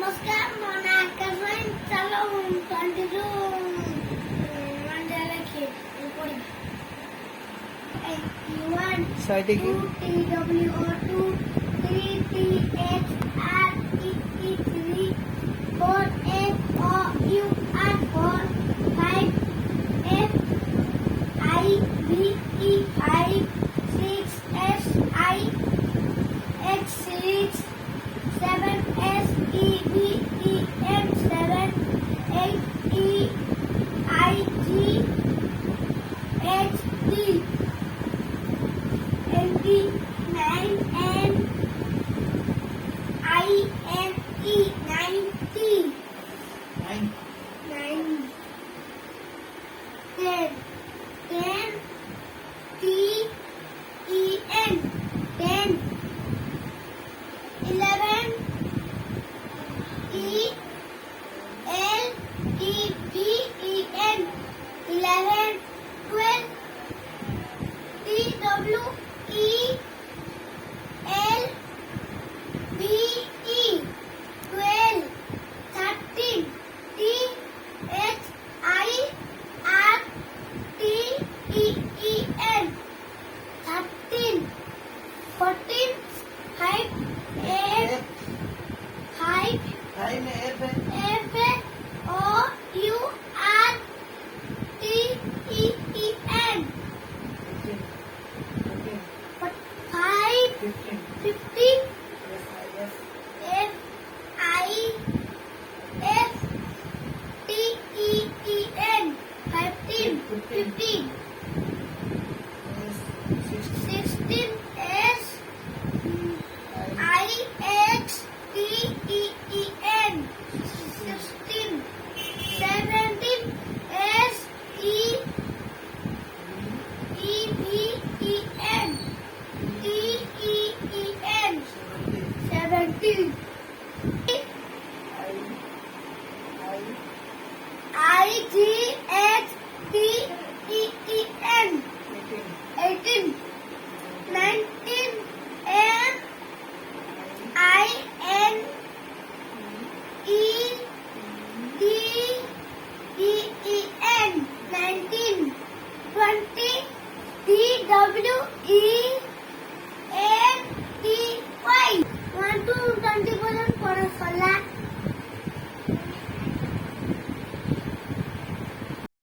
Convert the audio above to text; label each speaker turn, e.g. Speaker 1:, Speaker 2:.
Speaker 1: নমস্কার, মনে আকাশবাণী চালো 22 মন্ডলকে পড়ি। 81
Speaker 2: সাইডে
Speaker 1: 2 TWO 2 3 THR E 3 4 FOU R 4 5 FIVE 5 6 SI X 6 7 SEVEN 7 8 EIG HD 89 N INE 90 9 10 10 TEN 10 11 ELEVEN 11 12 TWELVE 12 13 THIRTEN 13 14 5 FOURTEN 5 15 FIFTEN 16 SIXTEN 16 17 SEVEN TEN 17 IGHTEN 18 19 MINEDEN 19 20 TWENTY 1 to 24